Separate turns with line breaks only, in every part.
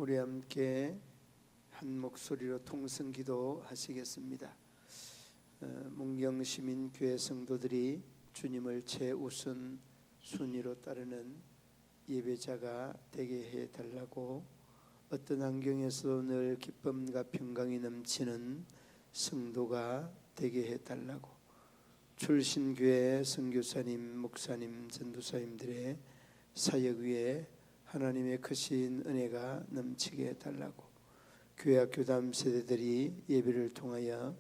우리 함께 한 목소리로 통성기도 하시겠습니다. 문경시민교회 성도들이 주님을 최우선 순위로 따르는 예배자가 되게 해달라고, 어떤 환경에서도 늘 기쁨과 평강이 넘치는 성도가 되게 해달라고, 출신교회 선교사님, 목사님, 전도사님들의 사역 위에 하나님의 크신 은혜가 넘치게 해달라고, 교회와 교담 세대들이 예배를 통하여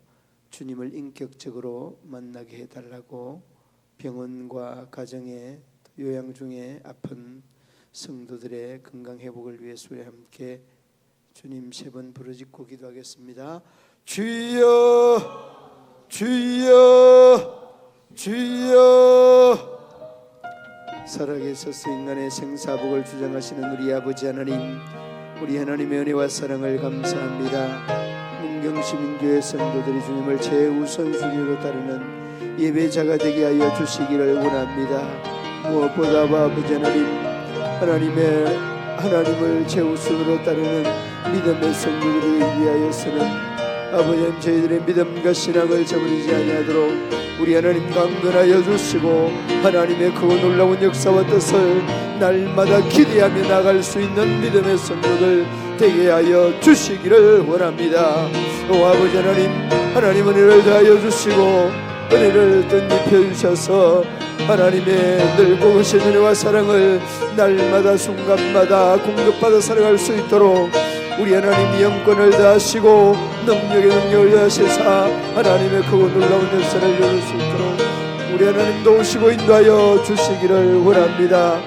주님을 인격적으로 만나게 해달라고, 병원과 가정에 요양 중에 아픈 성도들의 건강 회복을 위해서 우리 함께 주님 3번 부르짖고 기도하겠습니다. 주여 주여 주여. 살아계셔서 인간의 생사복을 주장하시는 우리 아버지 하나님, 우리 하나님의 은혜와 사랑을 감사합니다. 문경시민교회 성도들이 주님을 최우선순위로 따르는 예배자가 되게 하여 주시기를 원합니다. 무엇보다 아버지 하나님을 최우선으로 따르는 믿음의 성도들이 위하여서는 아버지, 저희들의 믿음과 신앙을 저버리지 아니하도록 우리 하나님 강건하여 주시고, 하나님의 그 놀라운 역사와 뜻을 날마다 기대하며 나갈 수 있는 믿음의 성도들 되게 하여 주시기를 원합니다. 오 아버지 하나님 은혜를 더하여 주시고, 은혜를 덧입혀 주셔서 하나님의 늘 보으신 은혜와 사랑을 날마다 순간마다 공급받아 살아갈 수 있도록 우리 하나님 영권을 다하시고 능력을 다하시사 하나님의 크고 놀라운 역사를 이룰 수 있도록 우리 하나님 도우시고 인도하여 주시기를 원합니다.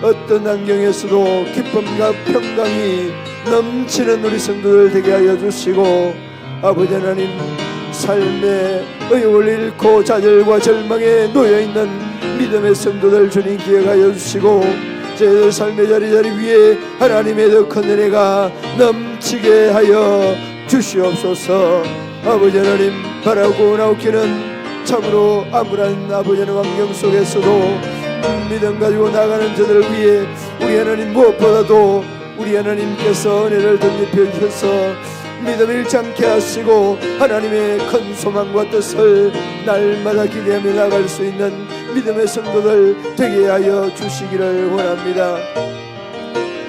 어떤 환경에서도 기쁨과 평강이 넘치는 우리 성도들 되게 하여 주시고, 아버지 하나님 삶의 의욕을 잃고 좌절과 절망에 놓여있는 믿음의 성도들 주님 기억하여 주시고, 저희들 삶의 자리 위에 하나님의 더 큰 은혜가 넘치게 하여 주시옵소서. 아버지 하나님 바라고 나오기는 참으로 암울한 아버지 하나님 환경 속에서도 믿음 가지고 나가는 저들을 위해 우리 하나님 무엇보다도 우리 하나님께서 은혜를 덧입혀 주셔서 믿음 잃지 않게 하시고 하나님의 큰 소망과 뜻을 날마다 기대하며 나갈 수 있는 믿음의 성도들 되게 하여 주시기를 원합니다.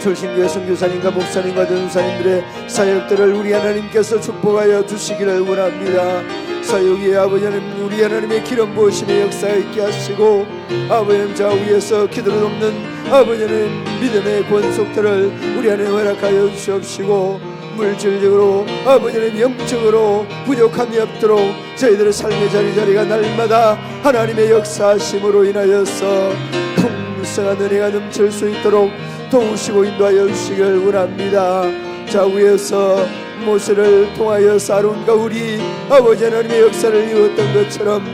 출신교회 선교사님과 목사님과 전도사님들의 사역들을 우리 하나님께서 축복하여 주시기를 원합니다. 사역의 아버지 하나님, 우리 하나님의 기름 부으심의 역사에 있게 하시고, 아버지 하나님 좌우에서 기도를 돕는 아버지 하나님 믿음의 권속들을 우리 하나님 허락하여 주시옵시고, 물질적으로 아버지 하나님 영적으로 부족함이 없도록 저희들의 삶의 자리가 날마다 하나님의 역사하심으로 인하여서 풍성한 은혜가 넘칠 수 있도록 도우시고 인도하여 주시기를 원합니다. 좌우에서 모세를 통하여 아론과 우리 아버지 하나님의 역사를 이루었던 것처럼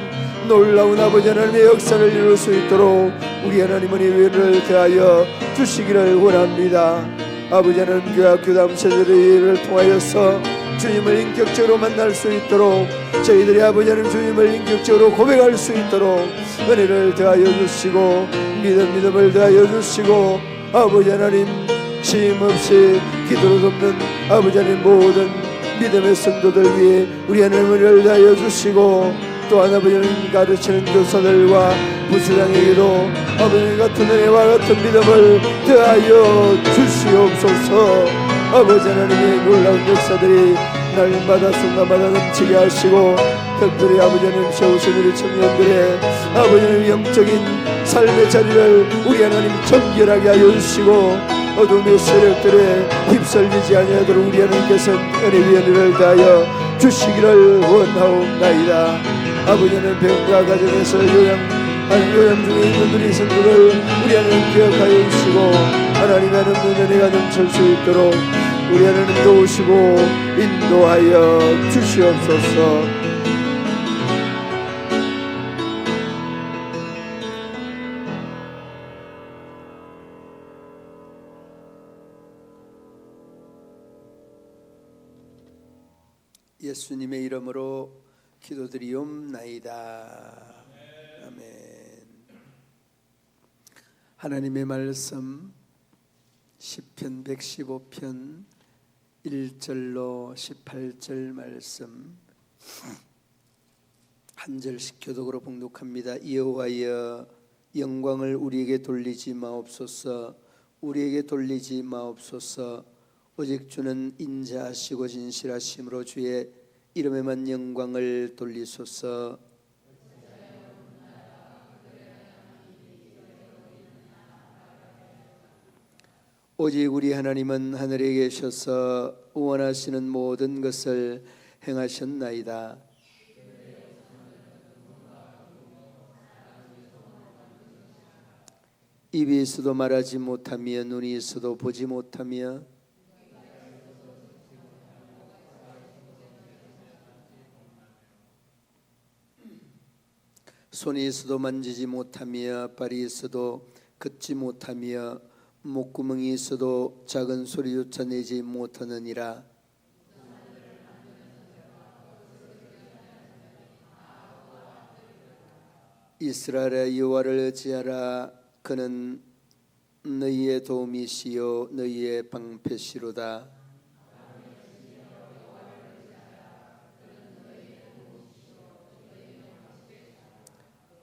놀라운 아버지 하나님의 역사를 이룰 수 있도록 우리 하나님의 은혜를 더하여 주시기를 원합니다. 아버지 하나님 교회와 교담 세대를 통하여서 주님을 인격적으로 만날 수 있도록, 저희들이 아버지 하나님 주님을 인격적으로 고백할 수 있도록 은혜를 더하여 주시고, 믿음을 더하여 주시고, 아버지 하나님 쉼없이 기도로 돕는 아버지 하나님 모든 믿음의 성도들 위해 우리 하나님 은혜를 더하여 주시고, 또한 아버지 하나님 가르치는 교사들과 부수장에게도 아버지 같은 은혜와 같은 믿음을 더하여 주시옵소서. 아버지 하나님의 놀라운 역사들이 날마다 순간마다 넘치게 하시고, 특별히 아버지 하나님 세우신 우리 청년들의 아버지 하나님 영적인 삶의 자리를 우리 하나님 정결하게 하여 주시고, 어둠의 세력들에 휩쓸리지 아니하도록 우리 하나님께서 은혜 위에 은혜를 다하여 주시기를 원하옵나이다. 아버지 하나님 병과 가정에서 요양 중에 있는 우리 성도를 우리 하나님 기억하여 주시고, 하나님 하나님 은혜가 넘칠 수 있도록 우리 하나님 도우시고 인도하여 주시옵소서. 예수님의 이름으로 기도드리옵나이다. 아멘. 하나님의 말씀 시편 115편 1절로 18절 말씀 한 절씩 교독으로 봉독합니다. 여호와여, 영광을 우리에게 돌리지 마옵소서. 우리에게 돌리지 마옵소서. 오직 주는 인자하시고 진실하심으로 주의 이름에만 영광을 돌리소서. 오직 우리 하나님은 하늘에 계셔서 원하시는 모든 것을 행하셨나이다. 입이 있어도 말하지 못하며 눈이 있어도 보지 못하며 손이 있어도 만지지 못하며 발이 있어도 걷지 못하며 목구멍이 있어도 작은 소리조차 내지 못하느니라. 이스라엘의 여호와를 의지하라. 그는 너희의 도움이시요 너희의 방패시로다.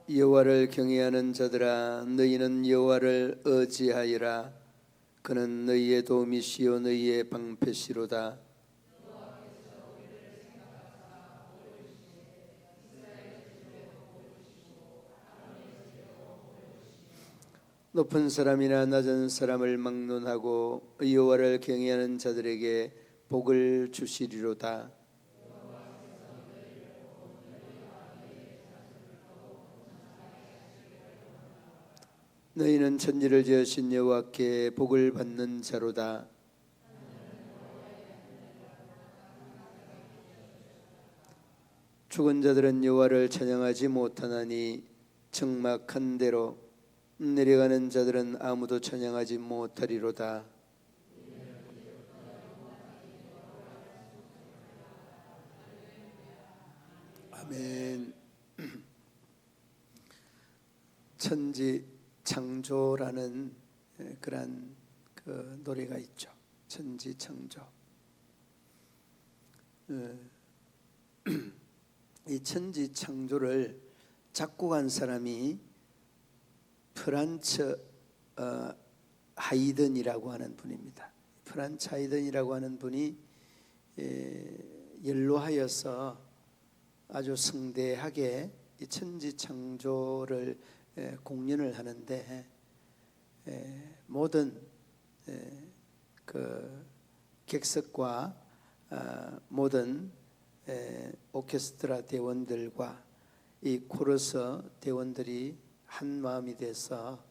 여호와를 경외하는 자들아, 너희는 여호와를 의지하여라. 그는 너희의 도움이시요 너희의 방패시로다. 높은 사람이나 낮은 사람을 막론하고 여호와를 경외하는 자들에게 복을 주시리로다. 너희는 천지를 지으신 여호와께 복을 받는 자로다. 죽은 자들은 여호와를 찬양하지 못하나니 적막한 대로 내려가는 자들은 아무도 찬양하지 못하리로다. 아멘. 천지 창조라는 그런 그 노래가 있죠. 천지 창조. 이 천지 창조를 작곡한 사람이 프란츠 하이든이라고 하는 분입니다. 프란츠 하이든이라고 하는 분이 연로하여서 아주 성대하게 이 천지 창조를 공연을 하는데 모든 그 객석과 모든 오케스트라 대원들과 이 코러스 대원들이 한 마음이 돼서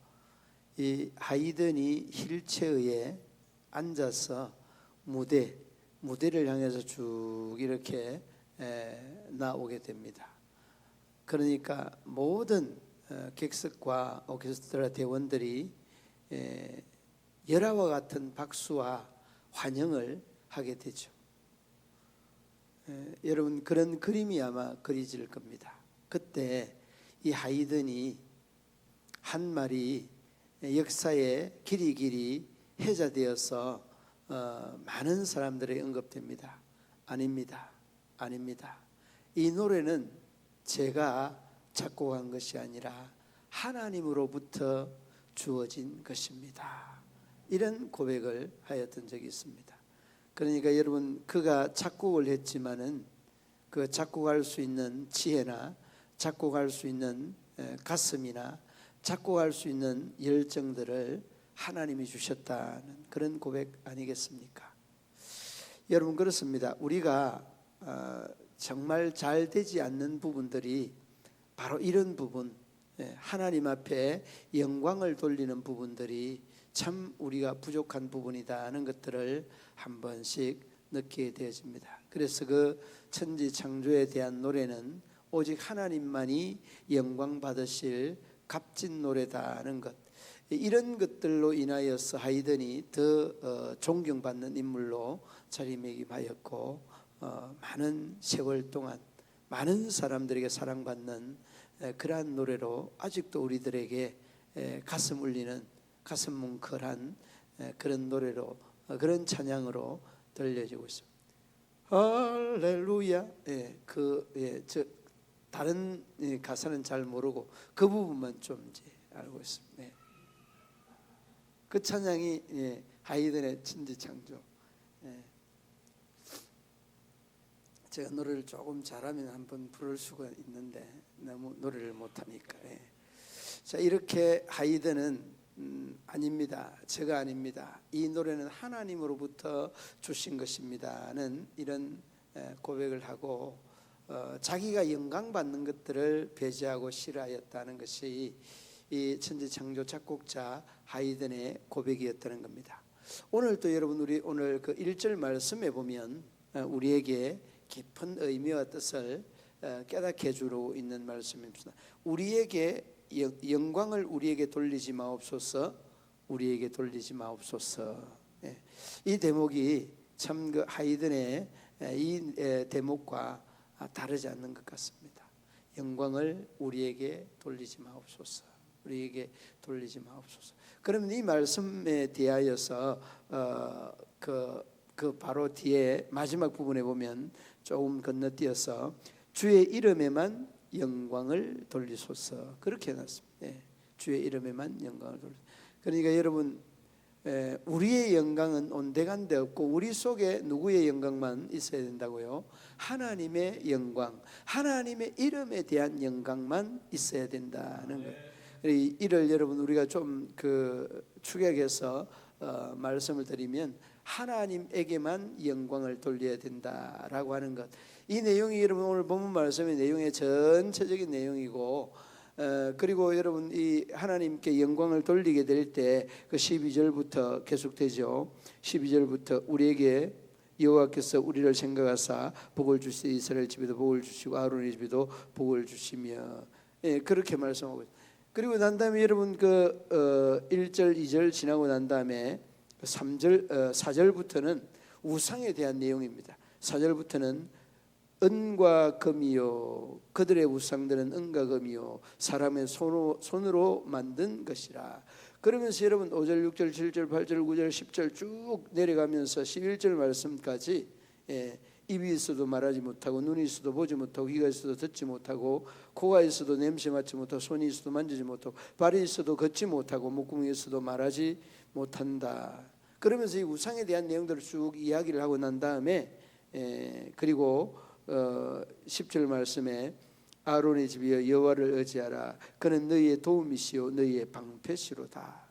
이 하이든이 휠체어에 앉아서 무대를 향해서 쭉 이렇게 나오게 됩니다. 그러니까 모든 객석과 오케스트라 대원들이 열화와 같은 박수와 환영을 하게 되죠. 여러분, 그런 그림이 아마 그려질 겁니다. 그때 이 하이든이 한 말이 역사에 길이길이 회자되어서 많은 사람들에게 언급됩니다. 아닙니다. 이 노래는 제가 작곡한 것이 아니라 하나님으로부터 주어진 것입니다. 이런 고백을 하였던 적이 있습니다. 그러니까 여러분, 그가 작곡을 했지만은 그 작곡할 수 있는 지혜나 작곡할 수 있는 가슴이나 작곡할 수 있는 열정들을 하나님이 주셨다는 그런 고백 아니겠습니까? 여러분, 그렇습니다. 우리가 정말 잘 되지 않는 부분들이 바로 이런 부분, 하나님 앞에 영광을 돌리는 부분들이 참 우리가 부족한 부분이다 하는 것들을 한 번씩 느끼게 되어집니다. 그래서 그 천지 창조에 대한 노래는 오직 하나님만이 영광 받으실 값진 노래다는 것, 이런 것들로 인하여서 하이든이 더 존경받는 인물로 자리매김하였고 많은 세월 동안 많은 사람들에게 사랑받는 그러한 노래로 아직도 우리들에게 가슴 울리는 가슴 뭉클한 그런 노래로 그런 찬양으로 들려지고 있습니다. 할렐루야. 저 다른 가사는 잘 모르고 그 부분만 좀 이제 알고 있습니다. 그 찬양이 하이든의 천지창조. 제가 노래를 조금 잘하면 한번 부를 수가 있는데 너무 노래를 못하니까. 자, 이렇게 하이든은 아닙니다. 제가 아닙니다. 이 노래는 하나님으로부터 주신 것입니다는 이런 고백을 하고 자기가 영광 받는 것들을 배제하고 싫어하였다는 것이 이 천지창조 작곡자 하이든의 고백이었다는 겁니다. 오늘 또 여러분 우리 오늘 그 1절 말씀에 보면 우리에게 깊은 의미와 뜻을 깨닫게 해주러 있는 말씀입니다. 우리에게 영광을 우리에게 돌리지 마옵소서. 우리에게 돌리지 마옵소서. 이 대목이 참 그 하이든의 이 대목과 다르지 않는 것 같습니다. 영광을 우리에게 돌리지 마옵소서. 우리에게 돌리지 마옵소서. 그러면 이 말씀에 대하여서 그 바로 뒤에 마지막 부분에 보면 조금 건너뛰어서 주의 이름에만 영광을 돌리소서 그렇게 해놨습니다. 주의 이름에만 영광을 돌리소서. 그러니까 여러분 우리의 영광은 온데간데 없고 우리 속에 누구의 영광만 있어야 된다고요? 하나님의 영광, 하나님의 이름에 대한 영광만 있어야 된다는 거예요. 이를 여러분 우리가 좀 축약해서 말씀을 드리면 하나님에게만 영광을 돌려야 된다라고 하는 것. 이 내용이 여러분 오늘 본문 말씀의 내용의 전체적인 내용이고 그리고 여러분 이 하나님께 영광을 돌리게 될 때 그 12절부터 계속되죠. 12절부터 우리에게 여호와께서 우리를 생각하사 복을 주시되 이스라엘 집에도 복을 주시고 아론의 집에도 복을 주시며 그렇게 말씀하고 있습니다. 그리고 난 다음에 여러분 1절 2절 지나고 난 다음에 4절부터는 우상에 대한 내용입니다. 4절부터는 은과 금이요 그들의 우상들은 은과 금이요 사람의 손으로 만든 것이라. 그러면서 여러분 5절 6절 7절 8절 9절 10절 쭉 내려가면서 11절 말씀까지 입이 있어도 말하지 못하고 눈이 있어도 보지 못하고 귀가 있어도 듣지 못하고 코가 있어도 냄새 맡지 못하고 손이 있어도 만지지 못하고 발이 있어도 걷지 못하고 목구멍이 있어도 말하지 못한다. 그러면서 이 우상에 대한 내용들을 쭉 이야기를 하고 난 다음에 그리고 10절 말씀에 아론의 집이여 여호와를 의지하라. 그는 너희의 도움이시요 너희의 방패시로다.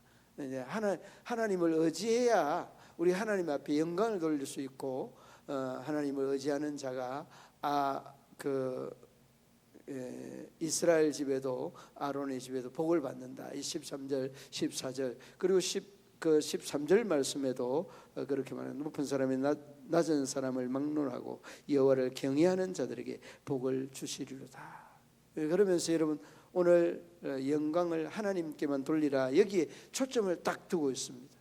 하나님을 의지해야 우리 하나님 앞에 영광을 돌릴 수 있고 하나님을 의지하는 자가 이스라엘 집에도 아론의 집에도 복을 받는다. 이 13절 14절 그리고 13절 말씀에도 그렇게 말하는 높은 사람이 낮은 사람을 막론하고 여호와를 경외하는 자들에게 복을 주시리로다. 그러면서 여러분 오늘 영광을 하나님께만 돌리라 여기에 초점을 딱 두고 있습니다.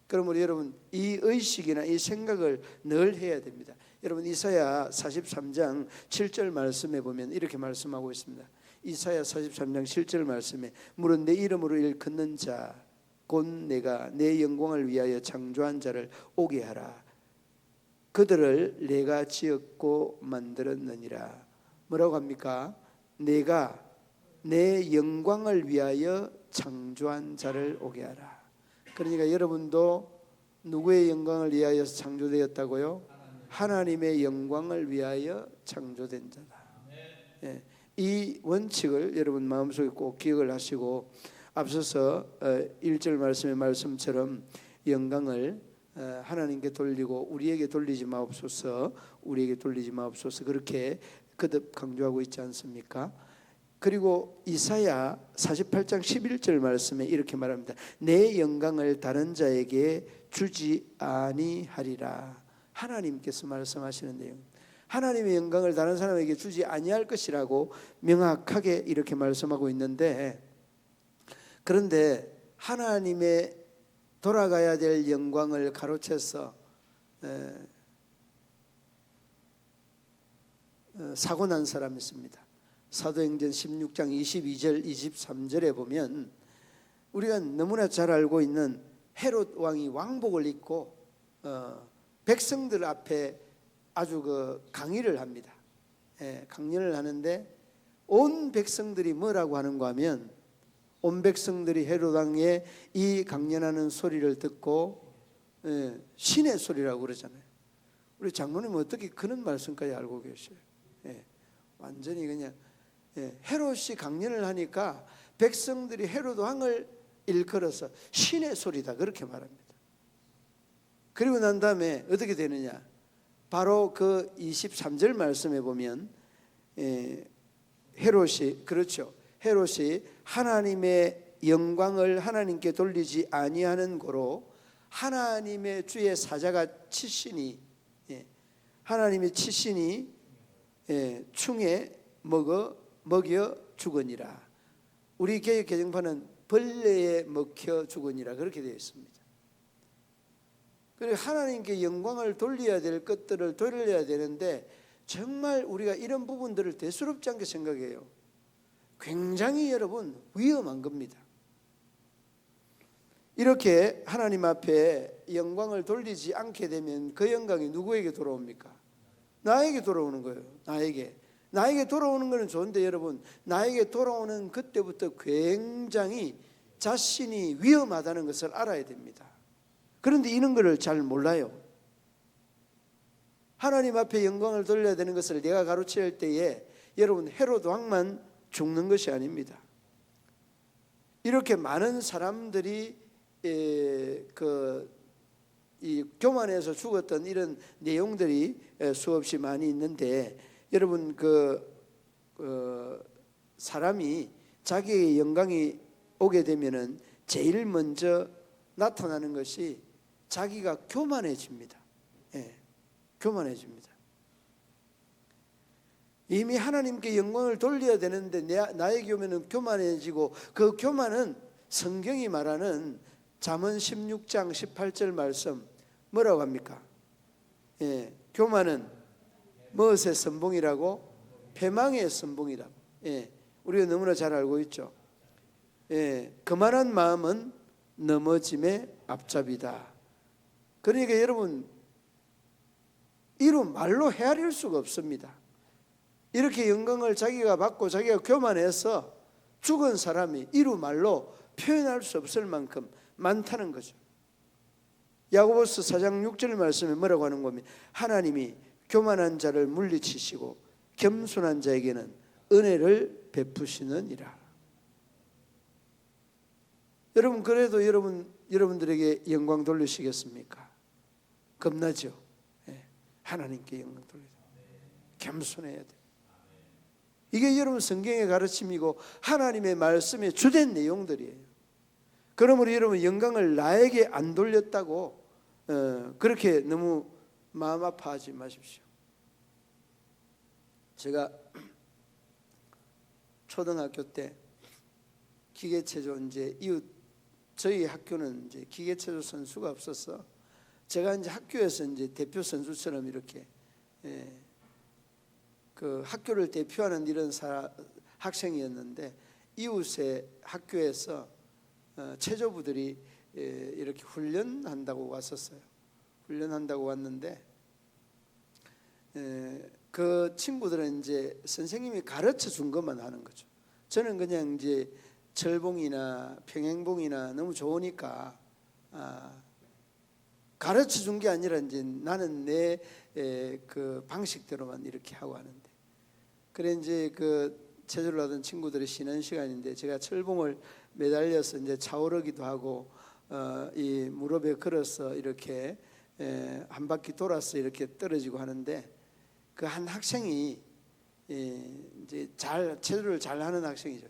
그러므로 여러분 이 의식이나 이 생각을 늘 해야 됩니다. 여러분 이사야 43장 7절 말씀에 보면 이렇게 말씀하고 있습니다. 이사야 43장 7절 말씀에 물은 내 이름으로 일컫는 자 곧 내가 내 영광을 위하여 창조한 자를 오게 하라. 그들을 내가 지었고 만들었느니라. 뭐라고 합니까? 내가 내 영광을 위하여 창조한 자를 오게 하라. 그러니까 여러분도 누구의 영광을 위하여 창조되었다고요? 하나님의 영광을 위하여 창조된 자다. 이 원칙을 여러분 마음속에 꼭 기억을 하시고 앞서서 1절 말씀의 말씀처럼 영광을 하나님께 돌리고 우리에게 돌리지 마옵소서. 우리에게 돌리지 마옵소서. 그렇게 거듭 강조하고 있지 않습니까? 그리고 이사야 48장 11절 말씀에 이렇게 말합니다. 내 영광을 다른 자에게 주지 아니하리라. 하나님께서 말씀하시는 내용. 하나님의 영광을 다른 사람에게 주지 아니할 것이라고 명확하게 이렇게 말씀하고 있는데 그런데 하나님의 돌아가야 될 영광을 가로채서 사고 난 사람이 있습니다. 사도행전 16장 22절 23절에 보면 우리가 너무나 잘 알고 있는 헤롯 왕이 왕복을 입고 백성들 앞에 아주 그 강의를 합니다. 강연을 하는데 온 백성들이 뭐라고 하는가 하면, 온 백성들이 헤롯 왕의 이 강연하는 소리를 듣고 신의 소리라고 그러잖아요. 우리 장로님은 어떻게 그런 말씀까지 알고 계셔요? 완전히 그냥 헤롯이 강연을 하니까 백성들이 헤롯 왕을 일컬어서 신의 소리다 그렇게 말합니다. 그리고 난 다음에 어떻게 되느냐, 바로 그 23절 말씀에 보면 헤롯이, 그렇죠, 헤롯이 하나님의 영광을 하나님께 돌리지 아니하는 고로 하나님의 주의 사자가 치시니, 하나님의 치시니 충에 먹여 죽으니라. 우리 개역 개정판은 벌레에 먹혀 죽으니라 그렇게 되어 있습니다. 그리고 하나님께 영광을 돌려야 될 것들을 돌려야 되는데 정말 우리가 이런 부분들을 대수롭지 않게 생각해요. 굉장히 여러분 위험한 겁니다. 이렇게 하나님 앞에 영광을 돌리지 않게 되면 그 영광이 누구에게 돌아옵니까? 나에게 돌아오는 거예요. 나에게 돌아오는 것은 좋은데 여러분, 나에게 돌아오는 그때부터 굉장히 자신이 위험하다는 것을 알아야 됩니다. 그런데 이런 것을 잘 몰라요. 하나님 앞에 영광을 돌려야 되는 것을 내가 가르쳐야 할 때에 여러분, 헤롯 왕만 죽는 것이 아닙니다. 이렇게 많은 사람들이 이 교만에서 죽었던 이런 내용들이 수없이 많이 있는데, 여러분 사람이 자기의 영광이 오게 되면은 제일 먼저 나타나는 것이 자기가 교만해집니다. 교만해집니다. 이미 하나님께 영광을 돌려야 되는데 나에게 오면은 교만해지고, 그 교만은 성경이 말하는 잠언 16장 18절 말씀 뭐라고 합니까? 교만은 무엇의 선봉이라고? 패망의 선봉이라고. 우리가 너무나 잘 알고 있죠. 그만한 마음은 넘어짐의 앞잡이다. 그러니까 여러분, 이로 말로 헤아릴 수가 없습니다. 이렇게 영광을 자기가 받고 자기가 교만해서 죽은 사람이 이루 말로 표현할 수 없을 만큼 많다는 거죠. 야고보서 4장 6절 말씀에 뭐라고 하는 겁니까? 하나님이 교만한 자를 물리치시고 겸손한 자에게는 은혜를 베푸시느니라. 여러분, 그래도 여러분들에게 영광 돌리시겠습니까? 겁나죠? 하나님께 영광 돌리자. 겸손해야 돼. 이게 여러분 성경의 가르침이고 하나님의 말씀의 주된 내용들이에요. 그러므로 여러분, 영광을 나에게 안 돌렸다고 그렇게 너무 마음 아파하지 마십시오. 제가 초등학교 때 기계체조, 이제 저희 학교는 이제 기계체조 선수가 없었어. 제가 이제 학교에서 이제 대표 선수처럼 이렇게 그 학교를 대표하는 이런 학생이었는데, 이웃의 학교에서 체조부들이 이렇게 훈련한다고 왔었어요. 훈련한다고 왔는데 그 친구들은 이제 선생님이 가르쳐 준 것만 하는 거죠. 저는 그냥 이제 철봉이나 평행봉이나 너무 좋으니까 가르쳐 준 게 아니라 이제 나는 내 그 방식대로만 이렇게 하고 하는데, 그래 이제 그 체조를 하던 친구들이 쉬는 시간인데 제가 철봉을 매달려서 이제 차오르기도 하고 이 무릎에 걸어서 이렇게 한 바퀴 돌아서 이렇게 떨어지고 하는데, 그 한 학생이 이제 체조를 잘 하는 학생이죠.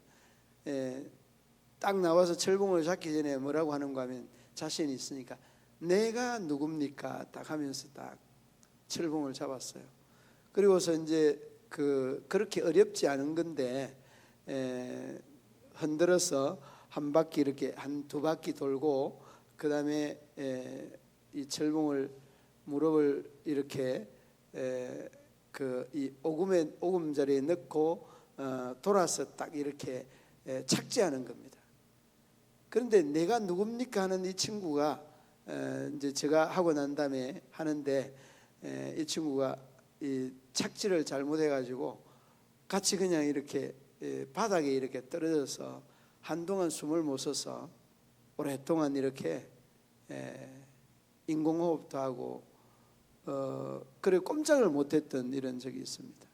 딱 나와서 철봉을 잡기 전에 뭐라고 하는가 하면, 자신이 있으니까 내가 누굽니까 딱 하면서 딱 철봉을 잡았어요. 그리고서 이제 그렇게 어렵지 않은 건데 흔들어서 한 바퀴 이렇게 두 바퀴 돌고, 그 다음에 이 철봉을 무릎을 이렇게 이 오금자리에 넣고 돌아서 딱 이렇게 착지하는 겁니다. 그런데 내가 누굽니까 하는 이 친구가 이제 제가 하고 난 다음에 하는데 이 친구가 이 착지를 잘못해가지고 같이 그냥 이렇게 바닥에 이렇게 떨어져서 한동안 숨을 못 쉬어서 오랫동안 이렇게 인공호흡도 하고 그래 꼼짝을 못했던 이런 적이 있습니다.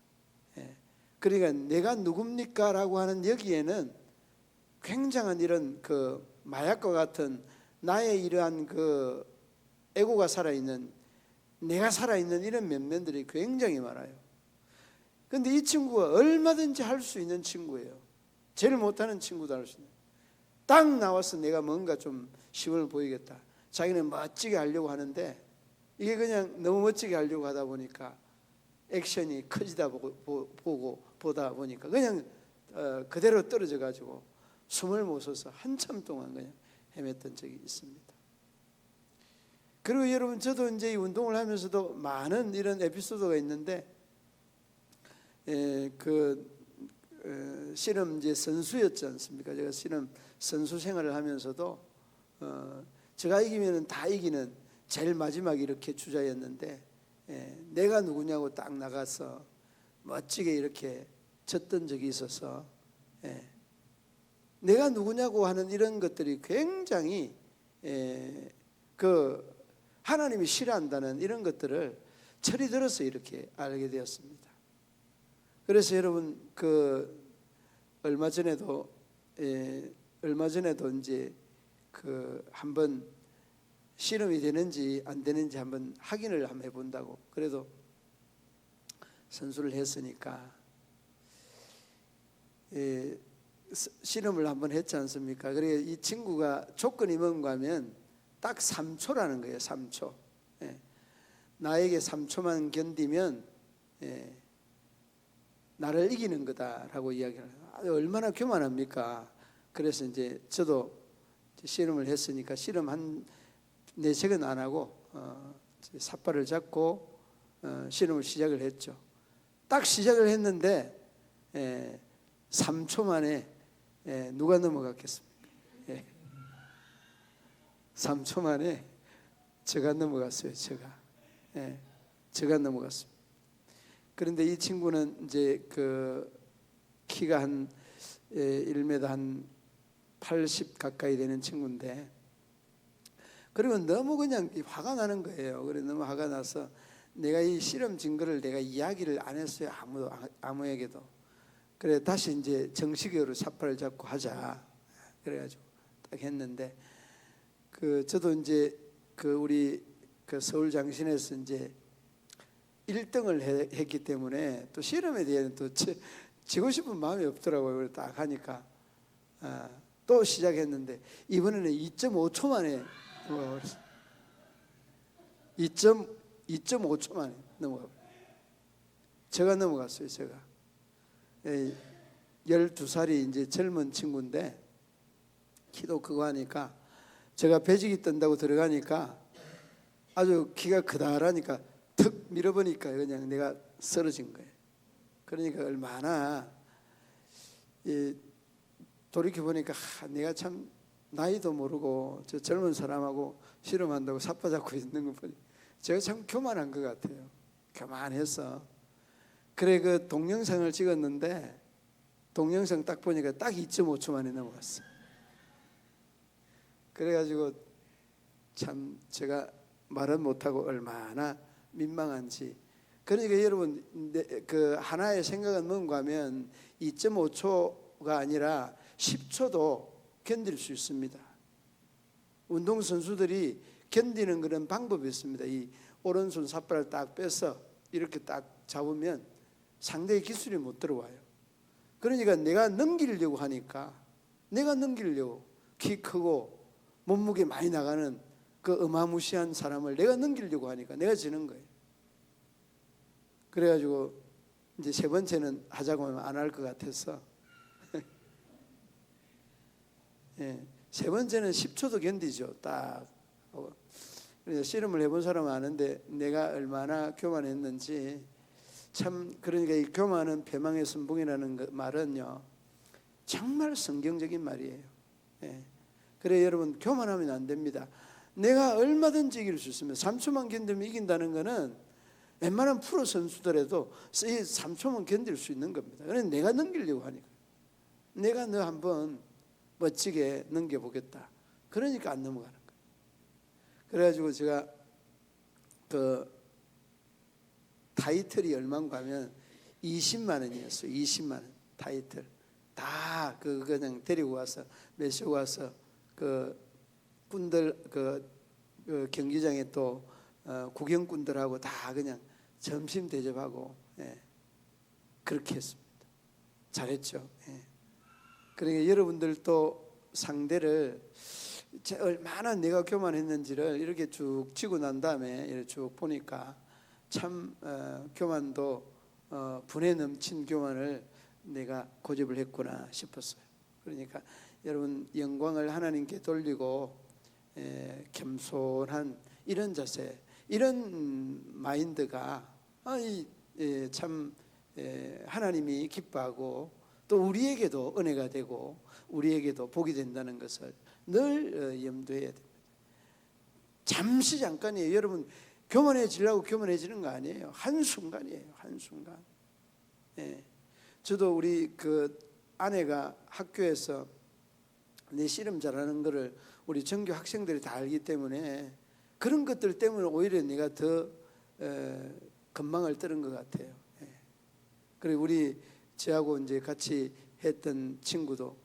그러니까 내가 누굽니까 라고 하는 여기에는 굉장한 이런 그 마약과 같은 나의 이러한 그 에고가 살아있는, 내가 살아있는 이런 면면들이 굉장히 많아요. 근데 이 친구가 얼마든지 할 수 있는 친구예요. 제일 못하는 친구도 할 수 있는. 딱 나와서 내가 뭔가 좀 시범을 보이겠다, 자기는 멋지게 하려고 하는데 이게 그냥 너무 멋지게 하려고 하다 보니까 액션이 커지다 보다 보니까 그냥 그대로 떨어져 가지고 숨을 못 쉬어서 한참 동안 그냥 헤맸던 적이 있습니다. 그리고 여러분, 저도 이제 이 운동을 하면서도 많은 이런 에피소드가 있는데 씨름 이제 선수였지 않습니까? 제가 씨름 선수 생활을 하면서도 제가 이기면은 다 이기는 제일 마지막 이렇게 주자였는데 내가 누구냐고 딱 나가서 멋지게 이렇게 졌던 적이 있어서 내가 누구냐고 하는 이런 것들이 굉장히 그 하나님이 싫어한다는 이런 것들을 철이 들어서 이렇게 알게 되었습니다. 그래서 여러분, 그 얼마 전에도 이제 그 한번 씨름이 되는지 안 되는지 한번 확인을 한번 해본다고, 그래도 선수를 했으니까 씨름을 한번 했지 않습니까? 그래 이 친구가 조건이 뭔가 하면 딱 3초라는 거예요. 3초. 나에게 3초만 견디면 나를 이기는 거다라고 이야기를 해요. 얼마나 교만합니까? 그래서 이제 저도 씨름을 했으니까 씨름 한 내색은 안 하고 삿발을 잡고 씨름을 시작을 했죠. 딱 시작을 했는데 3초 만에 누가 넘어갔겠습니까? 3초 만에 제가 넘어갔어요. 제가 넘어갔습니다. 그런데 이 친구는 이제 그 키가 한 1m 한 80 가까이 되는 친구인데, 그리고 너무 그냥 화가 나는 거예요. 그래 너무 화가 나서 내가 이 실험 증거를 내가 이야기를 안 했어요. 아무에게도. 그래 다시 이제 정식으로 삿발을 잡고 하자. 그래가지고 딱 했는데 저도 이제 우리 서울 장신에서 이제 1등을 했기 때문에 또 실험에 대해서는 또 지고 싶은 마음이 없더라고요. 그래 딱 하니까 또 시작했는데 이번에는 2.5초 만에 넘어갔어요. 2.5초 만에 넘어갔어요. 제가 넘어갔어요. 제가 12살이 이제 젊은 친구인데 키도 크고 하니까 제가 배지기 뜬다고 들어가니까 아주 키가 크다라니까 턱 밀어보니까 그냥 내가 쓰러진 거예요. 그러니까 얼마나 돌이켜보니까 내가 참 나이도 모르고 저 젊은 사람하고 씨름한다고 삿바 잡고 있는 거 보니 제가 참 교만한 것 같아요. 교만해서. 그래 그 동영상을 찍었는데 동영상 딱 보니까 딱 2.5초 만에 넘어갔어요. 그래가지고 참 제가 말은 못하고 얼마나 민망한지. 그러니까 여러분 그 하나의 생각은 뭔가 하면 2.5초가 아니라 10초도 견딜 수 있습니다. 운동선수들이 견디는 그런 방법이 있습니다. 이 오른손 삿발을 딱 빼서 이렇게 딱 잡으면 상대의 기술이 못 들어와요. 그러니까 내가 넘기려고 하니까 키 크고 몸무게 많이 나가는 그 어마무시한 사람을 내가 넘기려고 하니까 내가 지는 거예요. 그래가지고 이제 세 번째는 하자고 하면 안 할 것 같아서 세 번째는 10초도 견디죠. 딱. 그래서 씨름을 해본 사람은 아는데 내가 얼마나 교만했는지 참. 그러니까 이 교만은 패망의 선봉이라는 말은요 정말 성경적인 말이에요. 그래 여러분, 교만하면 안 됩니다. 내가 얼마든지 이길 수 있습니다. 3초만 견디면 이긴다는 거는 웬만한 프로 선수들에도 이 3초만 견딜 수 있는 겁니다. 그래서 내가 넘기려고 하니까, 내가 너 한번 멋지게 넘겨보겠다. 그러니까 안 넘어가는 거예요. 그래가지고 제가 그 타이틀이 얼마인가 하면 20만 원이었어요. 20만 원 타이틀 다 그냥 데리고 와서 메시고 와서 그 군들 그 경기장에 또 구경꾼들하고 다 그냥 점심 대접하고, 그렇게 했습니다. 잘했죠. 그러니까 여러분들도 상대를 얼마나 내가 교만했는지를 이렇게 쭉 치고 난 다음에 이렇게 쭉 보니까 참 교만도 분에 넘친 교만을 내가 고집을 했구나 싶었어요. 그러니까 여러분, 영광을 하나님께 돌리고 겸손한 이런 자세, 이런 마인드가 참 하나님이 기뻐하고 또 우리에게도 은혜가 되고 우리에게도 복이 된다는 것을 늘 염두해야 됩니다. 잠시 잠깐이에요. 여러분, 교만해지려고 교만해지는 거 아니에요. 한순간이에요. 한순간. 저도 우리 그 아내가 학교에서 내 씨름 잘하는 거를 우리 전교 학생들이 다 알기 때문에 그런 것들 때문에 오히려 내가 더 건망을 떨은 것 같아요. 그리고 우리 저하고 이제 같이 했던 친구도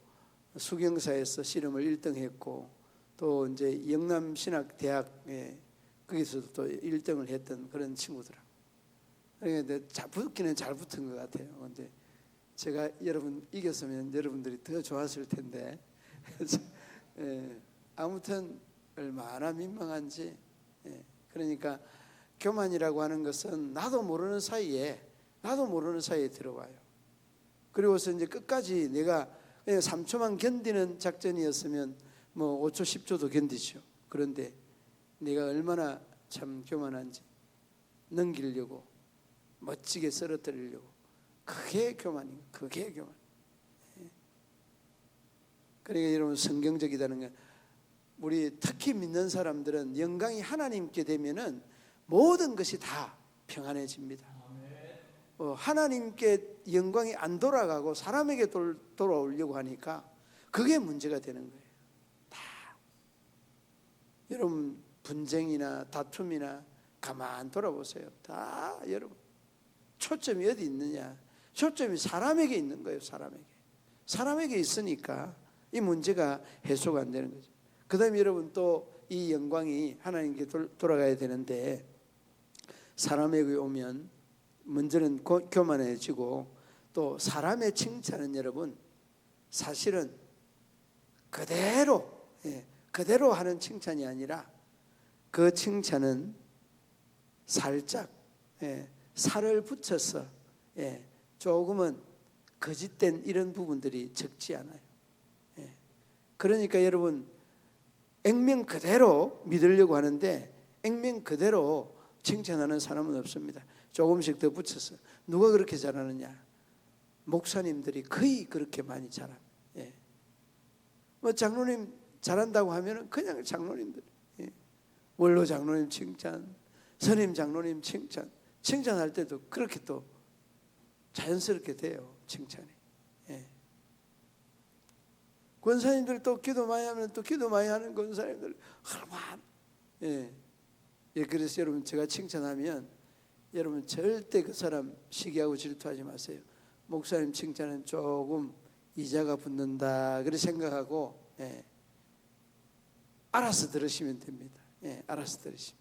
수경사에서 씨름을 1등 했고, 또 이제 영남신학대학에 거기서도 또 1등을 했던 그런 친구들하고. 그러니까 붙기는 잘 붙은 것 같아요. 근데 제가 여러분 이겼으면 여러분들이 더 좋았을 텐데 아무튼 얼마나 민망한지. 그러니까 교만이라고 하는 것은 나도 모르는 사이에 들어와요. 그리고서 이제 끝까지 내가 그냥 3초만 견디는 작전이었으면 뭐 5초 10초도 견디죠. 그런데 내가 얼마나 참 교만한지, 넘기려고 멋지게 쓰러뜨리려고, 그게 교만이에요. 그게 교만. 그러니까 여러분, 성경적이다는 건, 우리 특히 믿는 사람들은 영광이 하나님께 되면은 모든 것이 다 평안해집니다. 하나님께 영광이 안 돌아가고 사람에게 돌아오려고 하니까 그게 문제가 되는 거예요. 다. 여러분, 분쟁이나 다툼이나 가만 돌아보세요. 다 여러분, 초점이 어디 있느냐? 초점이 사람에게 있는 거예요. 사람에게 있으니까 이 문제가 해소가 안 되는 거죠. 그 다음에 여러분, 또 이 영광이 하나님께 돌아가야 되는데, 사람에게 오면 먼저는 교만해지고, 또 사람의 칭찬은 여러분 사실은 그대로 하는 칭찬이 아니라, 그 칭찬은 살짝 살을 붙여서 조금은 거짓된 이런 부분들이 적지 않아요. 그러니까 여러분, 액면 그대로 믿으려고 하는데 액면 그대로 칭찬하는 사람은 없습니다. 조금씩 더 붙여서. 누가 그렇게 잘하느냐? 목사님들이 거의 그렇게 많이 잘합니다. 뭐 장로님 잘한다고 하면 그냥 장로님들, 원로 장로님 칭찬, 선임 장로님 칭찬할 때도 그렇게 또 자연스럽게 돼요. 칭찬이. 권사님들 또 기도 많이 하면 또 기도 많이 하는 권사님들 얼마나. 그래서 여러분, 제가 칭찬하면 여러분 절대 그 사람 시기하고 질투하지 마세요. 목사님 칭찬은 조금 이자가 붙는다 그렇게 생각하고 알아서 들으시면 됩니다. 알아서 들으시면.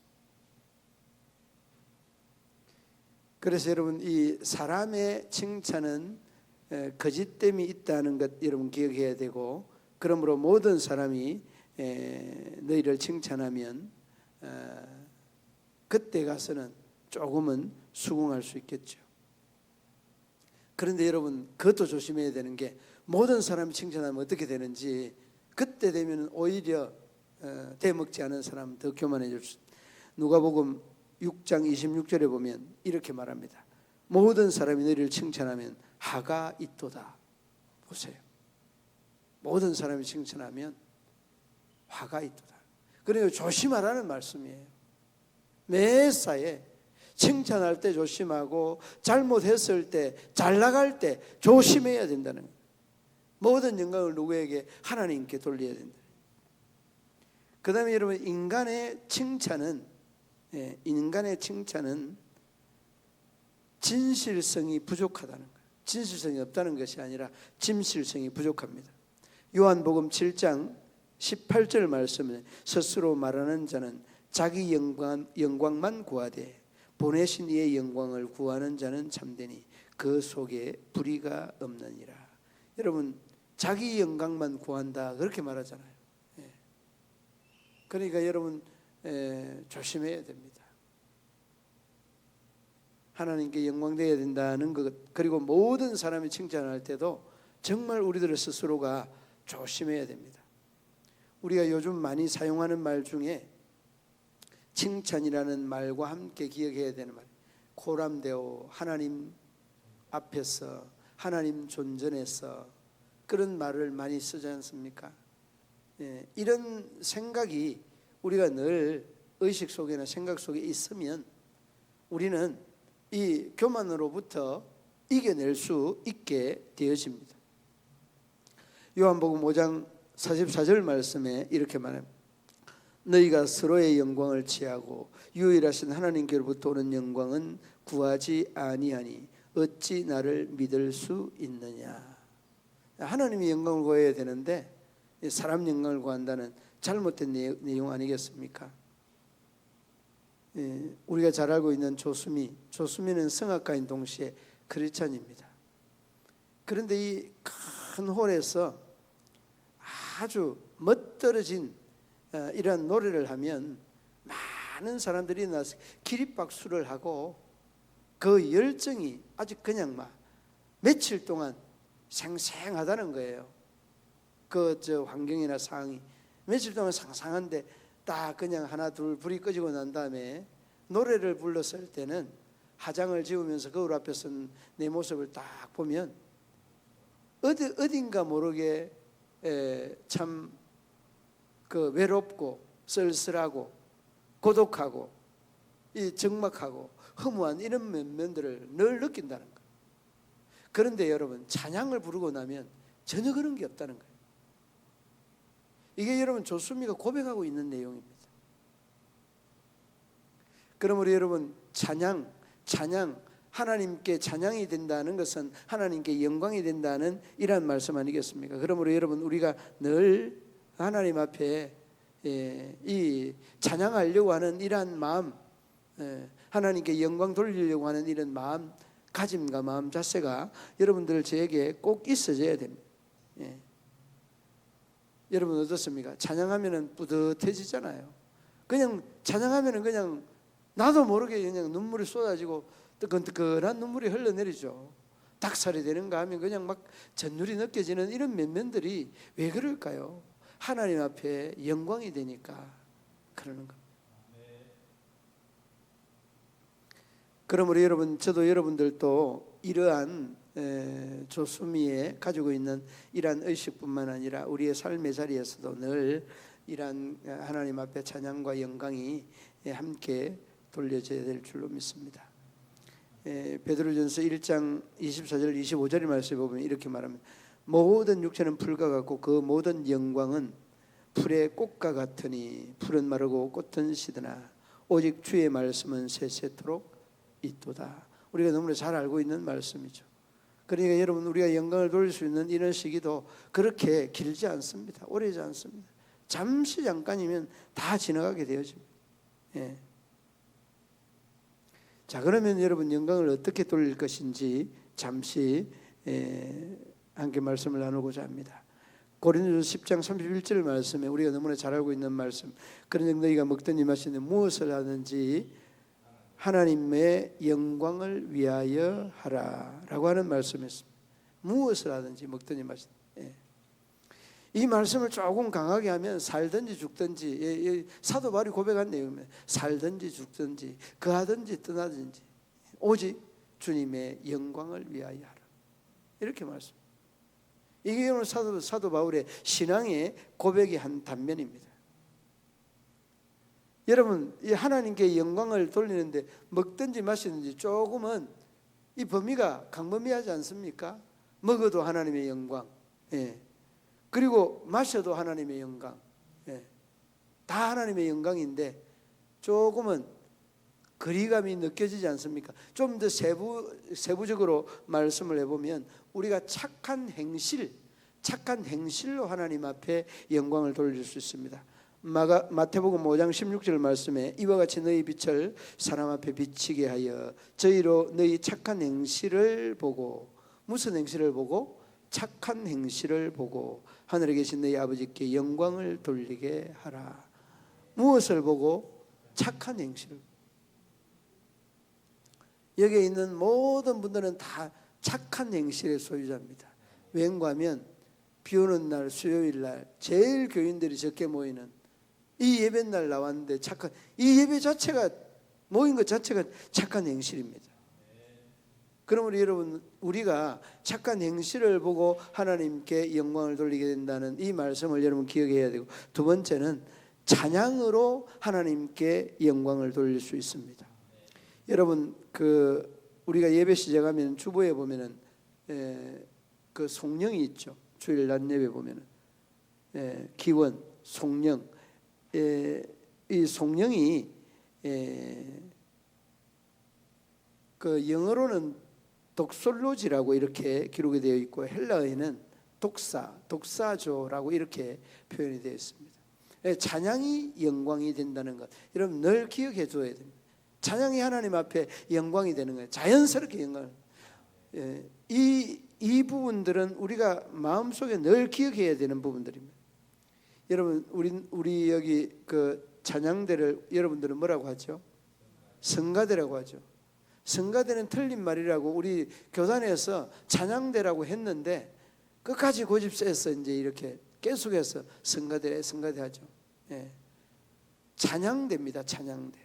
그래서 여러분, 이 사람의 칭찬은 거짓됨이 있다는 것 여러분 기억해야 되고, 그러므로 모든 사람이 너희를 칭찬하면 그때 가서는 조금은 수긍할 수 있겠죠. 그런데 여러분, 그것도 조심해야 되는 게, 모든 사람이 칭찬하면 어떻게 되는지, 그때 되면 오히려 대먹지 않은 사람은 더 교만해질 수. 누가복음 6장 26절에 보면 이렇게 말합니다. 모든 사람이 너희를 칭찬하면 하가 있도다. 보세요. 모든 사람이 칭찬하면 화가 있도다. 그러니까 조심하라는 말씀이에요. 매사에 칭찬할 때 조심하고 잘못했을 때, 잘 나갈 때 조심해야 된다는 거예요. 모든 영광을 누구에게? 하나님께 돌려야 된다. 그 다음에 여러분, 인간의 칭찬은 진실성이 부족하다는 거예요. 진실성이 없다는 것이 아니라 진실성이 부족합니다. 요한복음 7장 18절 말씀은 스스로 말하는 자는 자기 영광만 구하되 보내신 이의 영광을 구하는 자는 참되니 그 속에 불의가 없느니라. 여러분, 자기 영광만 구한다 그렇게 말하잖아요. 그러니까 여러분 조심해야 됩니다. 하나님께 영광되어야 된다는 것, 그리고 모든 사람이 칭찬할 때도 정말 우리들 스스로가 조심해야 됩니다. 우리가 요즘 많이 사용하는 말 중에 칭찬이라는 말과 함께 기억해야 되는 말, 코람데오, 하나님 앞에서, 하나님 존전에서, 그런 말을 많이 쓰지 않습니까? 이런 생각이 우리가 늘 의식 속에나 생각 속에 있으면 우리는 이 교만으로부터 이겨낼 수 있게 되어집니다. 요한복음 5장 44절 말씀에 이렇게 말합니다. 너희가 서로의 영광을 취하고 유일하신 하나님께로부터 오는 영광은 구하지 아니하니 어찌 나를 믿을 수 있느냐. 하나님의 영광을 구해야 되는데 사람 영광을 구한다는 잘못된 내용 아니겠습니까? 우리가 잘 알고 있는 조수미는 성악가인 동시에 크리스찬입니다. 그런데 이 큰 홀에서 아주 멋들어진 이런 노래를 하면 많은 사람들이 나서 기립박수를 하고 그 열정이 아주 그냥 막 며칠 동안 생생하다는 거예요. 그 환경이나 상황이 며칠 동안 상상한데 딱 그냥 하나 둘 불이 꺼지고 난 다음에 노래를 불렀을 때는 화장을 지우면서 거울 앞에서 내 모습을 딱 보면 어딘가 모르게 참 그 외롭고 쓸쓸하고 고독하고 이 적막하고 허무한 이런 면들을 늘 느낀다는 거예요. 그런데 여러분, 찬양을 부르고 나면 전혀 그런 게 없다는 거예요. 이게 여러분 조수미가 고백하고 있는 내용입니다. 그러므로 여러분, 찬양 하나님께 찬양이 된다는 것은 하나님께 영광이 된다는 이러한 말씀 아니겠습니까? 그러므로 여러분, 우리가 늘 하나님 앞에 이 찬양하려고 하는 이러한 마음, 하나님께 영광 돌리려고 하는 이런 마음 가짐과 마음 자세가 여러분들 저에게 꼭 있어져야 됩니다. 여러분 어떻습니까? 찬양하면은 뿌듯해지잖아요. 그냥 찬양하면은 그냥 나도 모르게 그냥 눈물이 쏟아지고 뜨끈뜨끈한 눈물이 흘러내리죠. 닭살이 되는가 하면 그냥 막 전율이 느껴지는 이런 면면들이 왜 그럴까요? 하나님 앞에 영광이 되니까 그러는 겁니다. 그러므로 여러분, 저도 여러분들도 이러한 조수미에 가지고 있는 이러한 의식뿐만 아니라 우리의 삶의 자리에서도 늘 이러한 하나님 앞에 찬양과 영광이 함께 돌려져야 될 줄로 믿습니다. 베드로전서 1장 24절 25절의 말씀에 보면 이렇게 말합니다. 모든 육체는 풀과 같고 그 모든 영광은 풀의 꽃과 같으니 풀은 마르고 꽃은 시드나 오직 주의 말씀은 세세토록 있도다. 우리가 너무나 잘 알고 있는 말씀이죠. 그러니까 여러분, 우리가 영광을 돌릴 수 있는 이런 시기도 그렇게 길지 않습니다. 오래지 않습니다. 잠깐이면 다 지나가게 되어집니다. 자, 그러면 여러분, 영광을 어떻게 돌릴 것인지 잠시 함께 말씀을 나누고자 합니다. 고린도서 10장 31절 말씀에 우리가 너무나 잘 알고 있는 말씀, 그러니 너희가 먹든지 마시든 무엇을 하든지 하나님의 영광을 위하여 하라 라고 하는 말씀이었습니다. 무엇을 하든지 먹든지 마시든. 이 말씀을 조금 강하게 하면 살든지 죽든지, 사도 바울이 고백한 내용입니다. 살든지 죽든지 거하든지 떠나든지 오직 주님의 영광을 위하여 하라, 이렇게 말씀. 이게 오늘 사도 바울의 신앙의 고백의 한 단면입니다. 여러분, 이 하나님께 영광을 돌리는데 먹든지 마시든지 조금은 이 범위가 광범위하지 않습니까? 먹어도 하나님의 영광, 예. 그리고 마셔도 하나님의 영광, 예. 다 하나님의 영광인데 조금은 거리감이 느껴지지 않습니까? 좀 더 세부적으로 말씀을 해보면 우리가 착한 행실로 하나님 앞에 영광을 돌릴 수 있습니다. 마태복음 5장 16절 말씀에 이와 같이 너희 빛을 사람 앞에 비치게 하여 저희로 너희 착한 행실을 보고, 무슨 행실을 보고? 착한 행실을 보고 하늘에 계신 너희 아버지께 영광을 돌리게 하라. 무엇을 보고? 착한 행실을. 여기에 있는 모든 분들은 다 착한 행실의 소유자입니다. 왠가 하면 비 오는 날, 수요일 날 제일 교인들이 적게 모이는 이 예배날 나왔는데 이 예배 자체가, 모인 것 자체가 착한 행실입니다. 그러므로 여러분, 우리가 착한 행실을 보고 하나님께 영광을 돌리게 된다는 이 말씀을 여러분 기억해야 되고, 두 번째는 찬양으로 하나님께 영광을 돌릴 수 있습니다. 여러분, 우리가 예배 시작하면 주보에 보면은 그 송령이 있죠. 주일 낮 예배 보면은 기원, 송령, 이 송령이 그 영어로는 독솔로지라고 이렇게 기록이 되어 있고 헬라어에는 독사조라고 이렇게 표현이 되어 있습니다. 찬양이 영광이 된다는 것, 여러분 늘 기억해 둬야 됩니다. 찬양이 하나님 앞에 영광이 되는 거예요. 자연스럽게 영광. 이 부분들은 우리가 마음속에 늘 기억해야 되는 부분들입니다. 여러분, 우리 여기 그 찬양대를 여러분들은 뭐라고 하죠? 성가대라고 하죠. 성가대는 틀린 말이라고 우리 교단에서 찬양대라고 했는데 끝까지 고집세서 이제 이렇게 계속해서 성가대 하죠. 예. 찬양대입니다. 찬양대.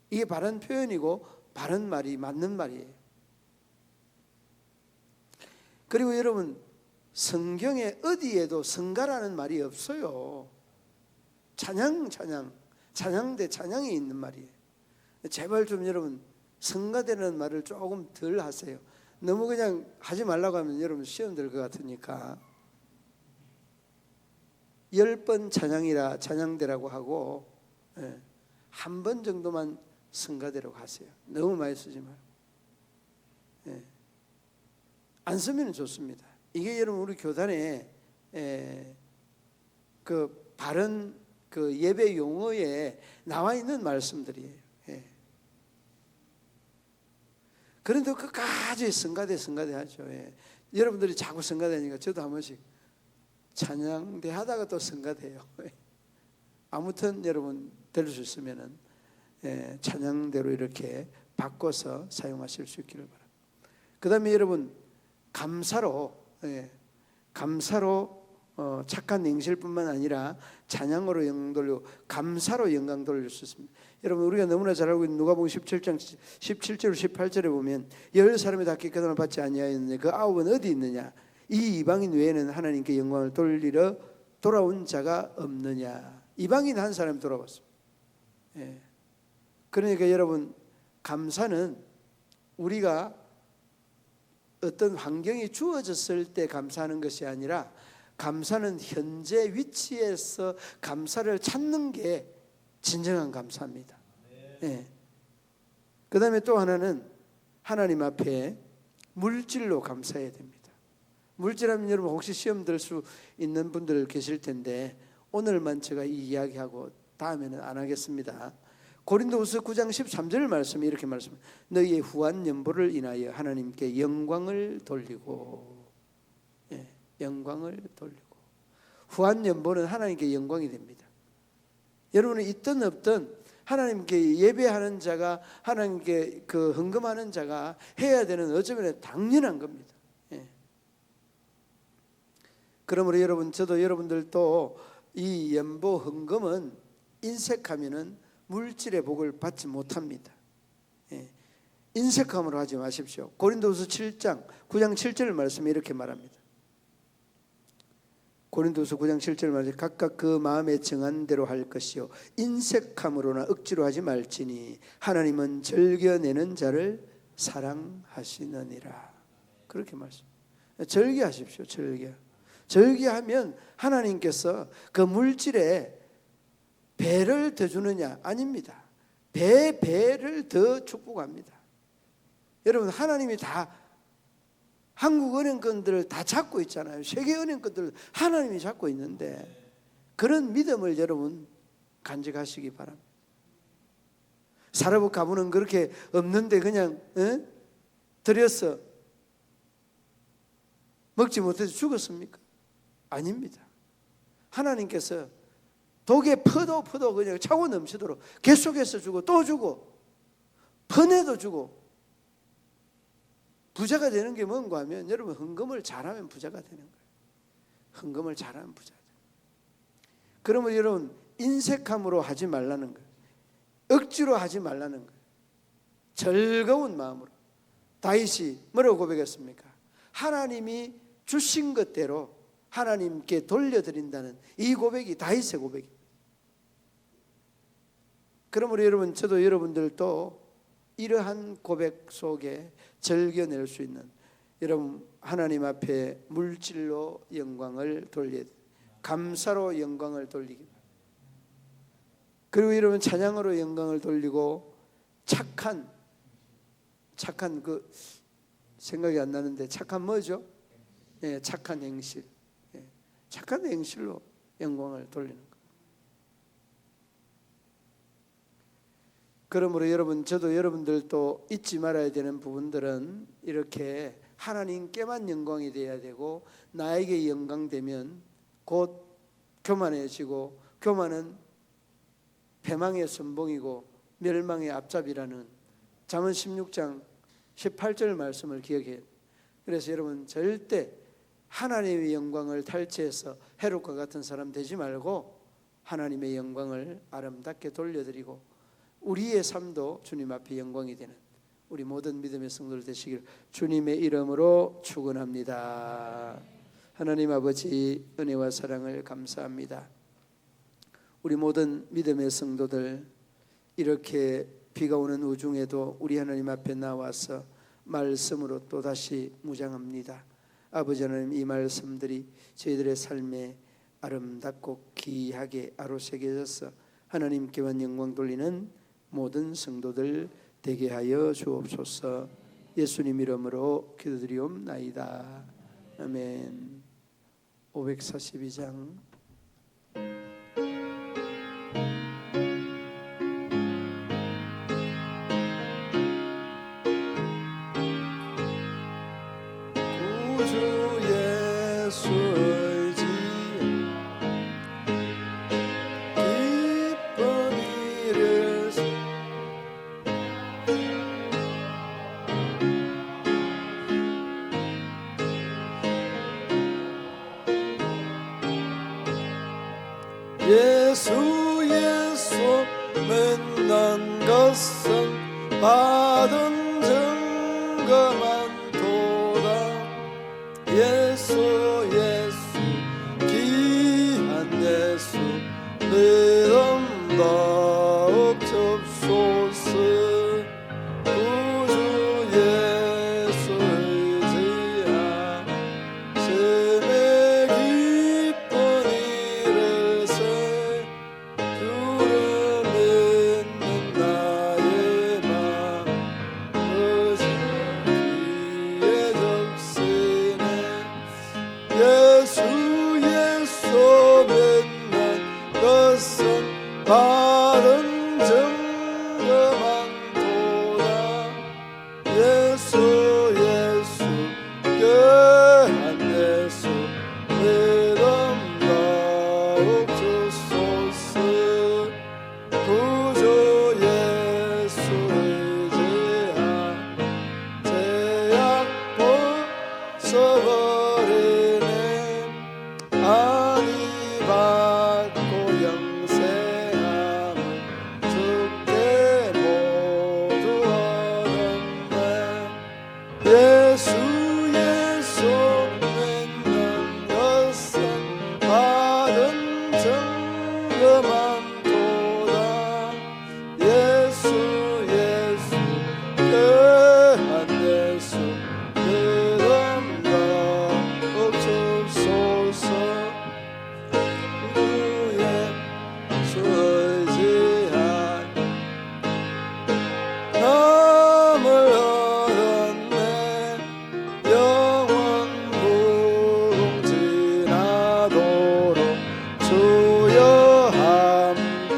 이게 바른 표현이고 바른 말이 맞는 말이에요. 그리고 여러분, 성경에 어디에도 성가라는 말이 없어요. 찬양대, 찬양이 있는 말이에요. 제발 좀 여러분, 성가대라는 말을 조금 덜 하세요. 너무 그냥 하지 말라고 하면 여러분 시험 들 것 같으니까 10번 찬양이라 찬양대라고 하고 한 번 정도만 성가대라고 하세요. 너무 많이 쓰지 말고. 안 쓰면 좋습니다. 이게 여러분 우리 교단에 그 바른 그 예배 용어에 나와 있는 말씀들이에요. 그런데 끝까지 성가대 하죠. 여러분들이 자꾸 성가대니까 저도 한 번씩 찬양대 하다가 또 성가대요. 아무튼 여러분 될 수 있으면은 찬양대로 이렇게 바꿔서 사용하실 수 있기를 바랍니다. 그 다음에 여러분 감사로 착한 행실뿐만 아니라 찬양으로 영광 돌리고 감사로 영광 돌릴 수 있습니다. 여러분 우리가 너무나 잘 알고 있는 누가복음 17장 17절 18절에 보면 10사람이 다 깨끗함을 받지 아니하였느냐 그 9은 어디 있느냐 이 이방인 외에는 하나님께 영광을 돌리러 돌아온 자가 없느냐. 이방인 한 사람이 돌아왔습니다. 그러니까 여러분 감사는 우리가 어떤 환경이 주어졌을 때 감사하는 것이 아니라 감사는 현재 위치에서 감사를 찾는 게 진정한 감사입니다. 그 다음에 또 하나는 하나님 앞에 물질로 감사해야 됩니다. 물질하면 여러분 혹시 시험 들 수 있는 분들 계실 텐데 오늘만 제가 이 이야기하고 다음에는 안 하겠습니다. 고린도후서 9장 13절 말씀이 이렇게 말씀합니다. 너희의 후한 연보를 인하여 하나님께 영광을 돌리고 영광을 돌리고 후한 연보는 하나님께 영광이 됩니다. 여러분은 있든 없든 하나님께 예배하는 자가 하나님께 그 헌금하는 자가 해야 되는 어쩌면 당연한 겁니다. 그러므로 여러분 저도 여러분들도 이 연보 헌금은 인색하면은 물질의 복을 받지 못합니다. 인색함으로 하지 마십시오. 고린도후서 9장 7절 말씀이 이렇게 말합니다. 고린도서 9장 7절 말에 각각 그 마음에 정한 대로 할 것이요 인색함으로나 억지로 하지 말지니 하나님은 즐겨내는 자를 사랑하시느니라. 그렇게 말씀. 즐겨하십시오. 즐겨하면 하나님께서 그 물질에 배를 더 주느냐? 아닙니다. 배를 더 축복합니다. 여러분, 하나님이 다 한국 은행권들을 다 잡고 있잖아요. 세계 은행권들을 하나님이 잡고 있는데 그런 믿음을 여러분 간직하시기 바랍니다. 사라복 가문은 그렇게 없는데 그냥 들여서 먹지 못해서 죽었습니까? 아닙니다. 하나님께서 독에 퍼도 그냥 차고 넘치도록 계속해서 주고 또 주고 퍼내도 주고. 부자가 되는 게 뭔가 하면 여러분 헌금을 잘하면 부자가 되는 거예요. 헌금을 잘하면 부자가 돼요. 그러면 여러분 인색함으로 하지 말라는 거예요. 억지로 하지 말라는 거예요. 즐거운 마음으로. 다윗이 뭐라고 고백했습니까? 하나님이 주신 것대로 하나님께 돌려드린다는 이 고백이 다윗의 고백입니다. 그러므로 여러분, 저도 여러분들도 이러한 고백 속에 즐겨낼 수 있는, 여러분 하나님 앞에 물질로 영광을 돌려, 감사로 영광을 돌리기. 그리고 여러분 찬양으로 영광을 돌리고 착한 그 생각이 안 나는데 착한 뭐죠? 예, 착한 행실. 예, 착한 행실로 영광을 돌리는 것. 그러므로 여러분, 저도 여러분들도 잊지 말아야 되는 부분들은 이렇게 하나님께만 영광이 되어야 되고, 나에게 영광되면 곧 교만해지고, 교만은 패망의 선봉이고 멸망의 앞잡이라는 잠언 16장 18절 말씀을 기억해요. 그래서 여러분 절대 하나님의 영광을 탈취해서 헤롯과 같은 사람 되지 말고 하나님의 영광을 아름답게 돌려드리고 우리의 삶도 주님 앞에 영광이 되는 우리 모든 믿음의 성도들 되시길 주님의 이름으로 축원합니다. 하나님 아버지, 은혜와 사랑을 감사합니다. 우리 모든 믿음의 성도들, 이렇게 비가 오는 우중에도 우리 하나님 앞에 나와서 말씀으로 또다시 무장합니다. 아버지 하나님, 이 말씀들이 저희들의 삶에 아름답고 귀하게 아로새겨져서 하나님께만 영광 돌리는 모든 성도들 되게 하여 주옵소서. 예수님 이름으로 기도드리옵나이다. 아멘. 542장 구주 예수의 지 기쁜 일을 예수 만난 것은 받은 증거만 도다. 예수 귀한 예수 믿음 더욱 접소서. 구주 예수의 지하 심히 기쁜 일을세. 주를 믿는 나의 맘 의지에 적시네. 예수 만난 것은 바로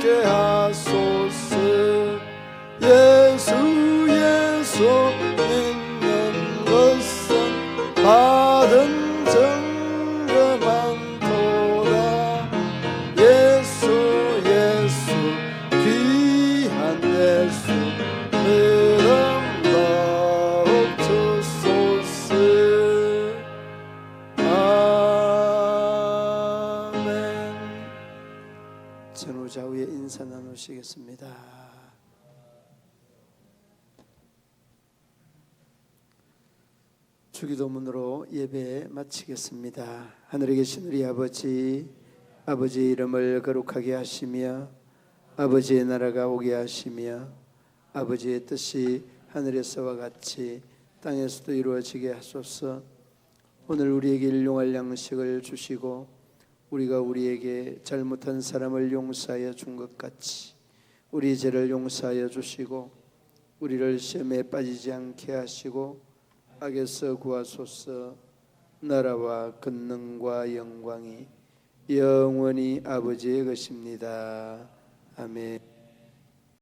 얻게 하소서. 예수 예수 믿는 것은 받은 증거만 도다. 예수 예수 귀한 예수 믿음 더욱 주소서. 아멘. 전후좌우에 인사 나누시겠습니다. 주기도문으로 예배 마치겠습니다. 하늘에 계신 우리 아버지, 아버지의 이름을 거룩하게 하시며 아버지의 나라가 오게 하시며 아버지의 뜻이 하늘에서와 같이 땅에서도 이루어지게 하소서. 오늘 우리에게 일용할 양식을 주시고 우리가 우리에게 잘못한 사람을 용서하여 준 것 같이 우리 죄를 용서하여 주시고 우리를 시험에 빠지지 않게 하시고 악에서 구하소서. 나라와 권능과 영광이 영원히 아버지의 것입니다. 아멘.